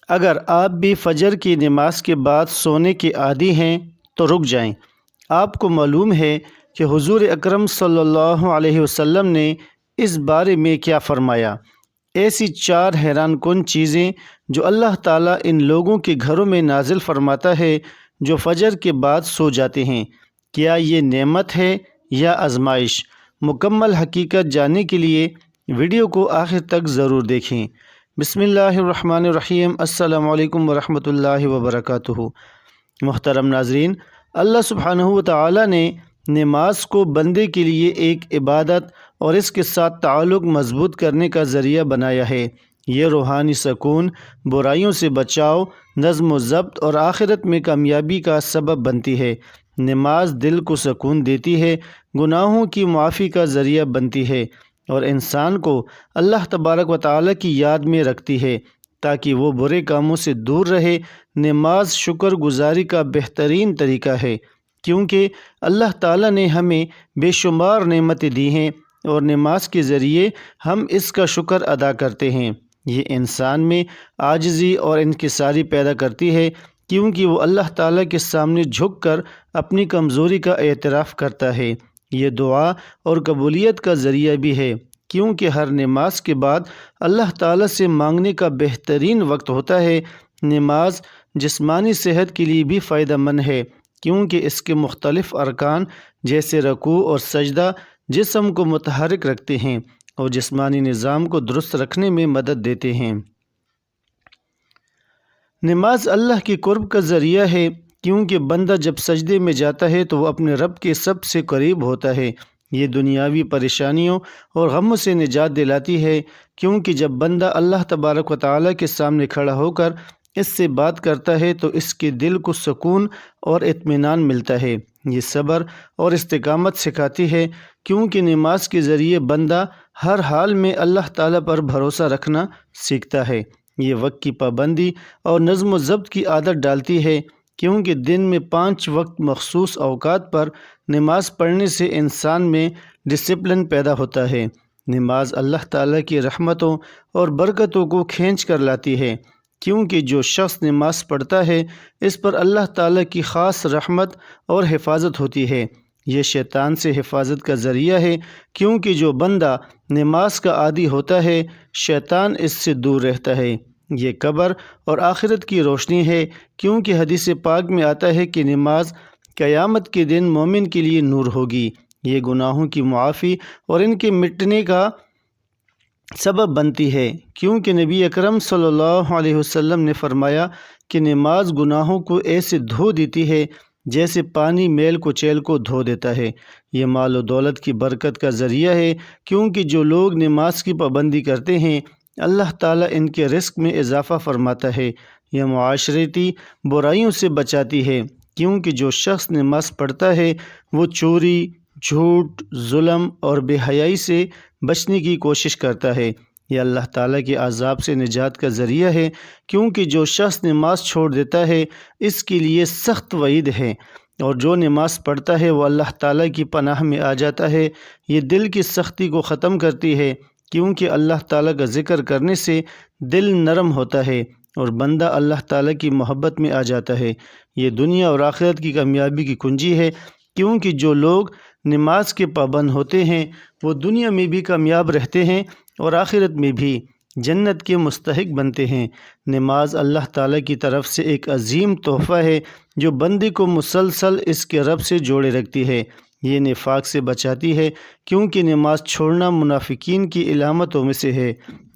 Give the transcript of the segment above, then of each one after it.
اگر آپ بھی فجر کی نماز کے بعد سونے کے عادی ہیں تو رک جائیں۔ آپ کو معلوم ہے کہ حضور اکرم صلی اللہ علیہ وسلم نے اس بارے میں کیا فرمایا۔ ایسی 4 حیران کن چیزیں جو اللہ تعالیٰ ان لوگوں کے گھروں میں نازل فرماتا ہے جو فجر کے بعد سو جاتے ہیں۔ کیا یہ نعمت ہے یا آزمائش؟ مکمل حقیقت جاننے کے لیے ویڈیو کو آخر تک ضرور دیکھیں۔ بسم اللہ الرحمن الرحیم۔ السلام علیکم ورحمۃ اللہ وبرکاتہ۔ محترم ناظرین، اللہ سبحانہ وتعالی نے نماز کو بندے کے لیے ایک عبادت اور اس کے ساتھ تعلق مضبوط کرنے کا ذریعہ بنایا ہے۔ یہ روحانی سکون، برائیوں سے بچاؤ، نظم و ضبط اور آخرت میں کامیابی کا سبب بنتی ہے۔ نماز دل کو سکون دیتی ہے، گناہوں کی معافی کا ذریعہ بنتی ہے اور انسان کو اللہ تبارک و تعالی کی یاد میں رکھتی ہے تاکہ وہ برے کاموں سے دور رہے۔ نماز شکر گزاری کا بہترین طریقہ ہے کیونکہ اللہ تعالیٰ نے ہمیں بے شمار نعمتیں دی ہیں اور نماز کے ذریعے ہم اس کا شکر ادا کرتے ہیں۔ یہ انسان میں عاجزی اور انکساری پیدا کرتی ہے کیونکہ وہ اللہ تعالیٰ کے سامنے جھک کر اپنی کمزوری کا اعتراف کرتا ہے۔ یہ دعا اور قبولیت کا ذریعہ بھی ہے کیونکہ ہر نماز کے بعد اللہ تعالیٰ سے مانگنے کا بہترین وقت ہوتا ہے۔ نماز جسمانی صحت کے لیے بھی فائدہ مند ہے کیونکہ اس کے مختلف ارکان جیسے رکوع اور سجدہ جسم کو متحرک رکھتے ہیں اور جسمانی نظام کو درست رکھنے میں مدد دیتے ہیں۔ نماز اللہ کے قرب کا ذریعہ ہے کیونکہ بندہ جب سجدے میں جاتا ہے تو وہ اپنے رب کے سب سے قریب ہوتا ہے۔ یہ دنیاوی پریشانیوں اور غموں سے نجات دلاتی ہے کیونکہ جب بندہ اللہ تبارک و تعالیٰ کے سامنے کھڑا ہو کر اس سے بات کرتا ہے تو اس کے دل کو سکون اور اطمینان ملتا ہے۔ یہ صبر اور استقامت سکھاتی ہے کیونکہ نماز کے ذریعے بندہ ہر حال میں اللہ تعالیٰ پر بھروسہ رکھنا سیکھتا ہے۔ یہ وقت کی پابندی اور نظم و ضبط کی عادت ڈالتی ہے کیونکہ دن میں 5 وقت مخصوص اوقات پر نماز پڑھنے سے انسان میں ڈسپلن پیدا ہوتا ہے۔ نماز اللہ تعالیٰ کی رحمتوں اور برکتوں کو کھینچ کر لاتی ہے کیونکہ جو شخص نماز پڑھتا ہے اس پر اللہ تعالیٰ کی خاص رحمت اور حفاظت ہوتی ہے۔ یہ شیطان سے حفاظت کا ذریعہ ہے کیونکہ جو بندہ نماز کا عادی ہوتا ہے شیطان اس سے دور رہتا ہے۔ یہ قبر اور آخرت کی روشنی ہے کیونکہ حدیث پاک میں آتا ہے کہ نماز قیامت کے دن مومن کے لیے نور ہوگی۔ یہ گناہوں کی معافی اور ان کے مٹنے کا سبب بنتی ہے کیونکہ نبی اکرم صلی اللہ علیہ وسلم نے فرمایا کہ نماز گناہوں کو ایسے دھو دیتی ہے جیسے پانی میل کچیل کو دھو دیتا ہے۔ یہ مال و دولت کی برکت کا ذریعہ ہے کیونکہ جو لوگ نماز کی پابندی کرتے ہیں اللہ تعالیٰ ان کے رزق میں اضافہ فرماتا ہے۔ یہ معاشرتی برائیوں سے بچاتی ہے کیونکہ جو شخص نماز پڑھتا ہے وہ چوری، جھوٹ، ظلم اور بے حیائی سے بچنے کی کوشش کرتا ہے۔ یہ اللہ تعالیٰ کے عذاب سے نجات کا ذریعہ ہے کیونکہ جو شخص نماز چھوڑ دیتا ہے اس کے لیے سخت وعید ہے اور جو نماز پڑھتا ہے وہ اللہ تعالیٰ کی پناہ میں آ جاتا ہے۔ یہ دل کی سختی کو ختم کرتی ہے کیونکہ اللہ تعالیٰ کا ذکر کرنے سے دل نرم ہوتا ہے اور بندہ اللہ تعالیٰ کی محبت میں آ جاتا ہے۔ یہ دنیا اور آخرت کی کامیابی کی کنجی ہے کیونکہ جو لوگ نماز کے پابند ہوتے ہیں وہ دنیا میں بھی کامیاب رہتے ہیں اور آخرت میں بھی جنت کے مستحق بنتے ہیں۔ نماز اللہ تعالیٰ کی طرف سے ایک عظیم تحفہ ہے جو بندے کو مسلسل اس کے رب سے جوڑے رکھتی ہے۔ یہ نفاق سے بچاتی ہے کیونکہ نماز چھوڑنا منافقین کی علامتوں میں سے ہے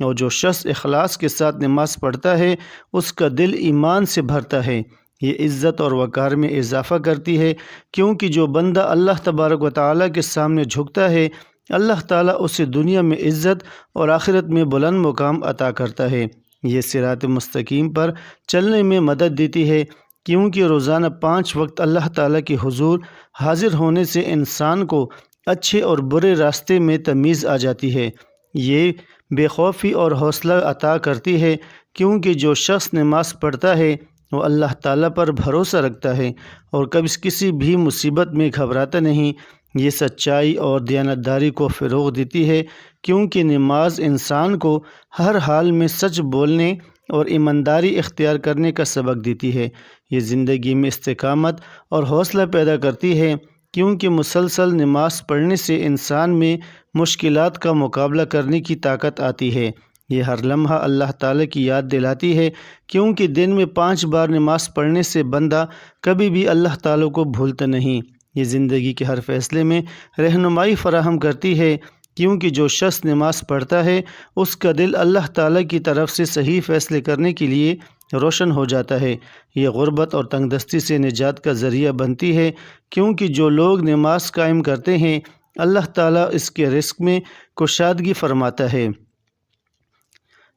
اور جو شخص اخلاص کے ساتھ نماز پڑھتا ہے اس کا دل ایمان سے بھرتا ہے۔ یہ عزت اور وقار میں اضافہ کرتی ہے کیونکہ جو بندہ اللہ تبارک و تعالیٰ کے سامنے جھکتا ہے اللہ تعالیٰ اسے دنیا میں عزت اور آخرت میں بلند مقام عطا کرتا ہے۔ یہ صراط مستقیم پر چلنے میں مدد دیتی ہے کیونکہ روزانہ 5 وقت اللہ تعالیٰ کے حضور حاضر ہونے سے انسان کو اچھے اور برے راستے میں تمیز آ جاتی ہے۔ یہ بے خوفی اور حوصلہ عطا کرتی ہے کیونکہ جو شخص نماز پڑھتا ہے وہ اللہ تعالیٰ پر بھروسہ رکھتا ہے اور کبھی کسی بھی مصیبت میں گھبراتا نہیں۔ یہ سچائی اور دیانتداری کو فروغ دیتی ہے کیونکہ نماز انسان کو ہر حال میں سچ بولنے اور ایمانداری اختیار کرنے کا سبق دیتی ہے۔ یہ زندگی میں استقامت اور حوصلہ پیدا کرتی ہے، کیونکہ مسلسل نماز پڑھنے سے انسان میں مشکلات کا مقابلہ کرنے کی طاقت آتی ہے۔ یہ ہر لمحہ اللہ تعالیٰ کی یاد دلاتی ہے، کیونکہ دن میں 5 بار نماز پڑھنے سے بندہ کبھی بھی اللہ تعالیٰ کو بھولتا نہیں۔ یہ زندگی کے ہر فیصلے میں رہنمائی فراہم کرتی ہے، کیونکہ جو شخص نماز پڑھتا ہے اس کا دل اللہ تعالیٰ کی طرف سے صحیح فیصلے کرنے کے لیے روشن ہو جاتا ہے۔ یہ غربت اور تنگ دستی سے نجات کا ذریعہ بنتی ہے، کیونکہ جو لوگ نماز قائم کرتے ہیں اللہ تعالیٰ اس کے رزق میں کشادگی فرماتا ہے۔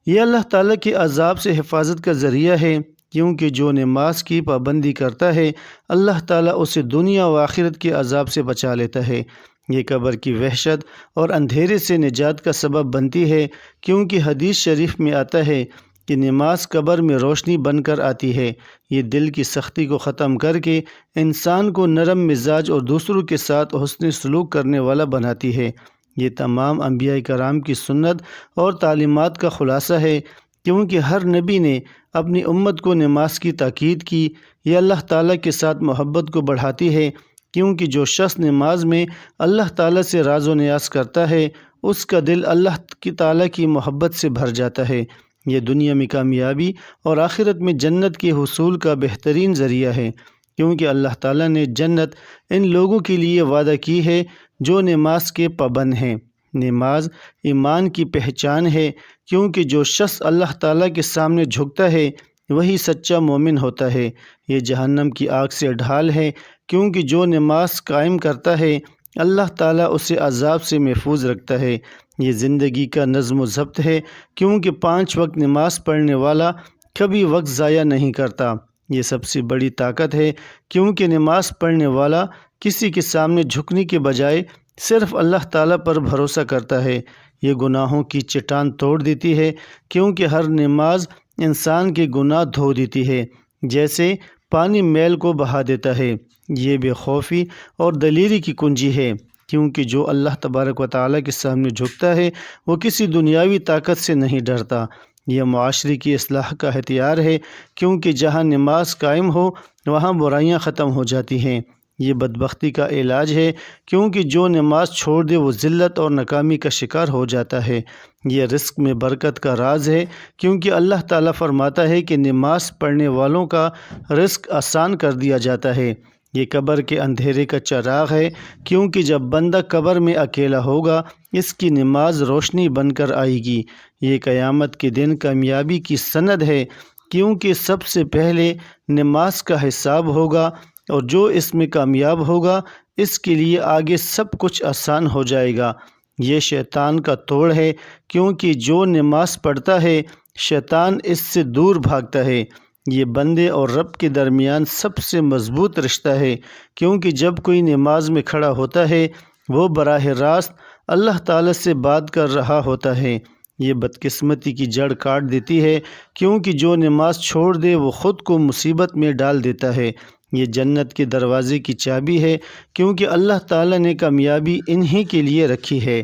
یہ اللہ تعالیٰ کے عذاب سے حفاظت کا ذریعہ ہے، کیونکہ جو نماز کی پابندی کرتا ہے اللہ تعالیٰ اسے دنیا و آخرت کے عذاب سے بچا لیتا ہے۔ یہ قبر کی وحشت اور اندھیرے سے نجات کا سبب بنتی ہے، کیونکہ حدیث شریف میں آتا ہے کہ نماز قبر میں روشنی بن کر آتی ہے۔ یہ دل کی سختی کو ختم کر کے انسان کو نرم مزاج اور دوسروں کے ساتھ حسن سلوک کرنے والا بناتی ہے۔ یہ تمام انبیاء کرام کی سنت اور تعلیمات کا خلاصہ ہے، کیونکہ ہر نبی نے اپنی امت کو نماز کی تاکید کی۔ یہ اللہ تعالیٰ کے ساتھ محبت کو بڑھاتی ہے، کیونکہ جو شخص نماز میں اللہ تعالیٰ سے راز و نیاز کرتا ہے اس کا دل اللہ تعالیٰ کی محبت سے بھر جاتا ہے۔ یہ دنیا میں کامیابی اور آخرت میں جنت کے حصول کا بہترین ذریعہ ہے، کیونکہ اللہ تعالیٰ نے جنت ان لوگوں کے لیے وعدہ کی ہے جو نماز کے پابند ہیں۔ نماز ایمان کی پہچان ہے، کیونکہ جو شخص اللہ تعالیٰ کے سامنے جھکتا ہے وہی سچا مومن ہوتا ہے۔ یہ جہنم کی آگ سے ڈھال ہے، کیونکہ جو نماز قائم کرتا ہے اللہ تعالیٰ اسے عذاب سے محفوظ رکھتا ہے۔ یہ زندگی کا نظم و ضبط ہے، کیونکہ 5 وقت نماز پڑھنے والا کبھی وقت ضائع نہیں کرتا۔ یہ سب سے بڑی طاقت ہے، کیونکہ نماز پڑھنے والا کسی کے سامنے جھکنے کے بجائے صرف اللہ تعالیٰ پر بھروسہ کرتا ہے۔ یہ گناہوں کی چٹان توڑ دیتی ہے، کیونکہ ہر نماز انسان کے گناہ دھو دیتی ہے، جیسے پانی میل کو بہا دیتا ہے۔ یہ بے خوفی اور دلیری کی کنجی ہے، کیونکہ جو اللہ تبارک و تعالیٰ کے سامنے جھکتا ہے وہ کسی دنیاوی طاقت سے نہیں ڈرتا۔ یہ معاشرے کی اصلاح کا ہتھیار ہے، کیونکہ جہاں نماز قائم ہو وہاں برائیاں ختم ہو جاتی ہیں۔ یہ بدبختی کا علاج ہے، کیونکہ جو نماز چھوڑ دے وہ ذلت اور ناکامی کا شکار ہو جاتا ہے۔ یہ رزق میں برکت کا راز ہے، کیونکہ اللہ تعالیٰ فرماتا ہے کہ نماز پڑھنے والوں کا رزق آسان کر دیا جاتا ہے۔ یہ قبر کے اندھیرے کا چراغ ہے، کیونکہ جب بندہ قبر میں اکیلا ہوگا اس کی نماز روشنی بن کر آئے گی۔ یہ قیامت کے دن کامیابی کی سند ہے، کیونکہ سب سے پہلے نماز کا حساب ہوگا، اور جو اس میں کامیاب ہوگا اس کے لیے آگے سب کچھ آسان ہو جائے گا۔ یہ شیطان کا توڑ ہے، کیونکہ جو نماز پڑھتا ہے شیطان اس سے دور بھاگتا ہے۔ یہ بندے اور رب کے درمیان سب سے مضبوط رشتہ ہے، کیونکہ جب کوئی نماز میں کھڑا ہوتا ہے وہ براہ راست اللہ تعالیٰ سے بات کر رہا ہوتا ہے۔ یہ بدقسمتی کی جڑ کاٹ دیتی ہے، کیونکہ جو نماز چھوڑ دے وہ خود کو مصیبت میں ڈال دیتا ہے۔ یہ جنت کے دروازے کی چابی ہے، کیونکہ اللہ تعالیٰ نے کامیابی انہی کے لیے رکھی ہے۔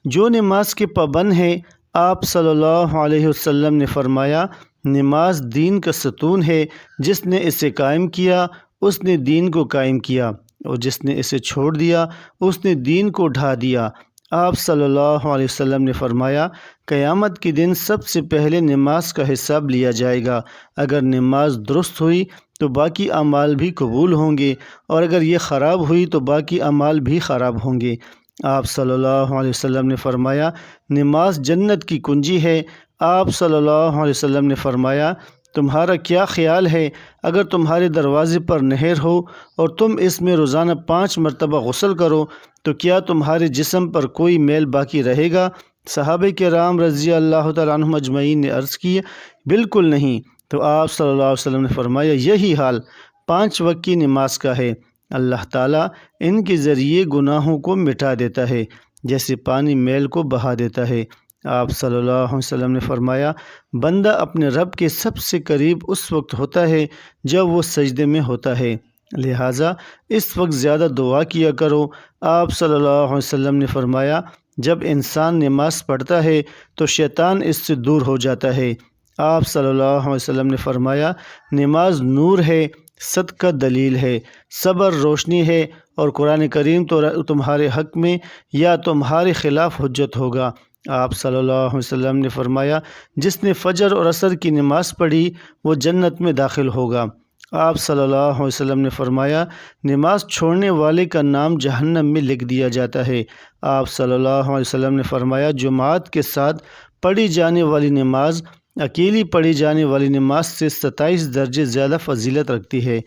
جو نماز کے پابند ہے، آپ صلی اللہ علیہ وسلم نے فرمایا، نماز دین کا ستون ہے، جس نے اسے قائم کیا اس نے دین کو قائم کیا، اور جس نے اسے چھوڑ دیا اس نے دین کو ڈھا دیا۔ آپ صلی اللہ علیہ وسلم نے فرمایا، قیامت کے دن سب سے پہلے نماز کا حساب لیا جائے گا۔ اگر نماز درست ہوئی تو باقی اعمال بھی قبول ہوں گے، اور اگر یہ خراب ہوئی تو باقی اعمال بھی خراب ہوں گے۔ آپ صلی اللہ علیہ وسلم نے فرمایا، نماز جنت کی کنجی ہے۔ آپ صلی اللہ علیہ وسلم نے فرمایا، تمہارا کیا خیال ہے اگر تمہارے دروازے پر نہر ہو اور تم اس میں روزانہ 5 مرتبہ غسل کرو تو کیا تمہارے جسم پر کوئی میل باقی رہے گا؟ صحابہ کرام رضی اللہ تعالیٰ عنہم اجمعین نے عرض کی، بالکل نہیں۔ تو آپ صلی اللہ علیہ وسلم نے فرمایا، یہی حال 5 وقت کی نماز کا ہے۔ اللہ تعالیٰ ان کے ذریعے گناہوں کو مٹا دیتا ہے، جیسے پانی میل کو بہا دیتا ہے۔ آپ صلی اللہ علیہ وسلم نے فرمایا، بندہ اپنے رب کے سب سے قریب اس وقت ہوتا ہے جب وہ سجدے میں ہوتا ہے، لہٰذا اس وقت زیادہ دعا کیا کرو۔ آپ صلی اللہ علیہ وسلم نے فرمایا، جب انسان نماز پڑھتا ہے تو شیطان اس سے دور ہو جاتا ہے۔ آپ صلی اللہ علیہ وسلم نے فرمایا، نماز نور ہے، صدقہ دلیل ہے، صبر روشنی ہے، اور قرآن کریم تو تمہارے حق میں یا تمہارے خلاف حجت ہوگا۔ آپ صلی اللہ علیہ وسلم نے فرمایا، جس نے فجر اور عصر کی نماز پڑھی وہ جنت میں داخل ہوگا۔ آپ صلی اللہ علیہ وسلم نے فرمایا، نماز چھوڑنے والے کا نام جہنم میں لکھ دیا جاتا ہے۔ آپ صلی اللہ علیہ وسلم نے فرمایا، جماعت کے ساتھ پڑھی جانے والی نماز اکیلی پڑھی جانے والی نماز سے 27 درجے زیادہ فضیلت رکھتی ہے۔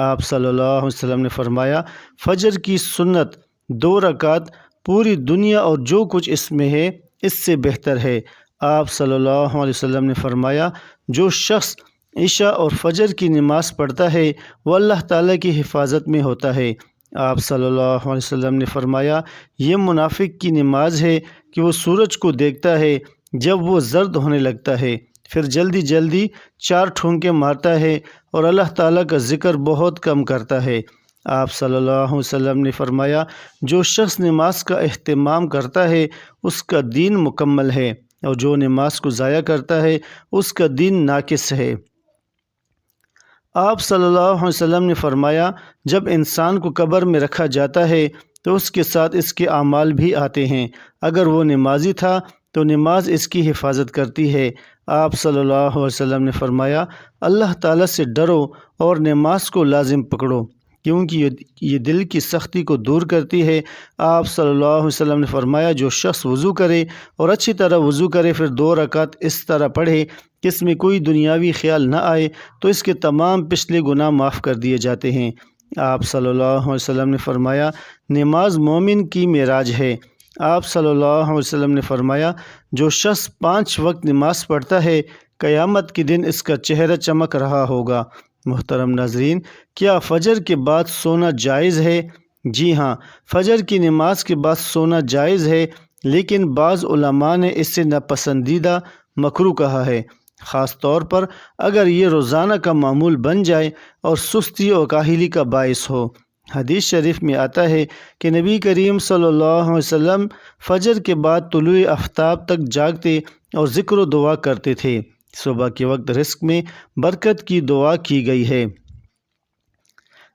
آپ صلی اللہ علیہ وسلم نے فرمایا، فجر کی سنت 2 رکعت پوری دنیا اور جو کچھ اس میں ہے اس سے بہتر ہے۔ آپ صلی اللہ علیہ وسلم نے فرمایا، جو شخص عشاء اور فجر کی نماز پڑھتا ہے وہ اللہ تعالیٰ کی حفاظت میں ہوتا ہے۔ آپ صلی اللہ علیہ وسلم نے فرمایا، یہ منافق کی نماز ہے کہ وہ سورج کو دیکھتا ہے جب وہ زرد ہونے لگتا ہے، پھر جلدی جلدی 4 ٹھونکے مارتا ہے اور اللہ تعالیٰ کا ذکر بہت کم کرتا ہے۔ آپ صلی اللہ علیہ وسلم نے فرمایا، جو شخص نماز کا اہتمام کرتا ہے اس کا دین مکمل ہے، اور جو نماز کو ضائع کرتا ہے اس کا دین ناقص ہے۔ آپ صلی اللہ علیہ وسلم نے فرمایا، جب انسان کو قبر میں رکھا جاتا ہے تو اس کے ساتھ اس کے اعمال بھی آتے ہیں۔ اگر وہ نمازی تھا تو نماز اس کی حفاظت کرتی ہے۔ آپ صلی اللہ علیہ وسلم نے فرمایا، اللہ تعالیٰ سے ڈرو اور نماز کو لازم پکڑو، کیونکہ یہ دل کی سختی کو دور کرتی ہے۔ آپ صلی اللہ علیہ وسلم نے فرمایا، جو شخص وضو کرے اور اچھی طرح وضو کرے، پھر 2 رکعت اس طرح پڑھے کہ اس میں کوئی دنیاوی خیال نہ آئے، تو اس کے تمام پچھلے گناہ معاف کر دیے جاتے ہیں۔ آپ صلی اللہ علیہ وسلم نے فرمایا، نماز مومن کی معراج ہے۔ آپ صلی اللہ علیہ وسلم نے فرمایا، جو شخص 5 وقت نماز پڑھتا ہے قیامت کے دن اس کا چہرہ چمک رہا ہوگا۔ محترم ناظرین، کیا فجر کے بعد سونا جائز ہے؟ جی ہاں، فجر کی نماز کے بعد سونا جائز ہے، لیکن بعض علماء نے اس سے ناپسندیدہ مکروہ کہا ہے، خاص طور پر اگر یہ روزانہ کا معمول بن جائے اور سستی اور کاہلی کا باعث ہو۔ حدیث شریف میں آتا ہے کہ نبی کریم صلی اللہ علیہ وسلم فجر کے بعد طلوع آفتاب تک جاگتے اور ذکر و دعا کرتے تھے۔ صبح کے وقت رزق میں برکت کی دعا کی گئی ہے،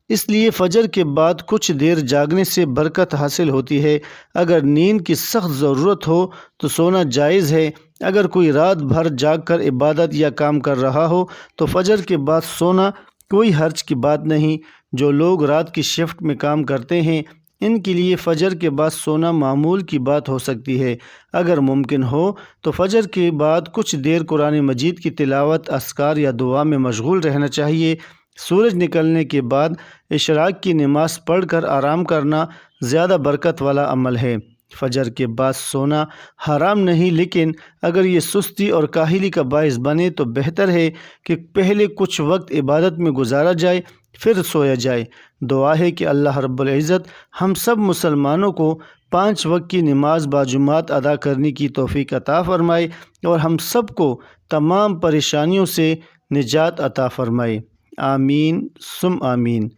اس لیے فجر کے بعد کچھ دیر جاگنے سے برکت حاصل ہوتی ہے۔ اگر نیند کی سخت ضرورت ہو تو سونا جائز ہے۔ اگر کوئی رات بھر جاگ کر عبادت یا کام کر رہا ہو تو فجر کے بعد سونا کوئی حرج کی بات نہیں۔ جو لوگ رات کی شفٹ میں کام کرتے ہیں ان کے لیے فجر کے بعد سونا معمول کی بات ہو سکتی ہے۔ اگر ممکن ہو تو فجر کے بعد کچھ دیر قرآن مجید کی تلاوت، اذکار یا دعا میں مشغول رہنا چاہیے۔ سورج نکلنے کے بعد اشراق کی نماز پڑھ کر آرام کرنا زیادہ برکت والا عمل ہے۔ فجر کے بعد سونا حرام نہیں، لیکن اگر یہ سستی اور کاہلی کا باعث بنے تو بہتر ہے کہ پہلے کچھ وقت عبادت میں گزارا جائے پھر سویا جائے۔ دعا ہے کہ اللہ رب العزت ہم سب مسلمانوں کو 5 وقت کی نماز باجماعت ادا کرنے کی توفیق عطا فرمائے اور ہم سب کو تمام پریشانیوں سے نجات عطا فرمائے۔ آمین ثم آمین۔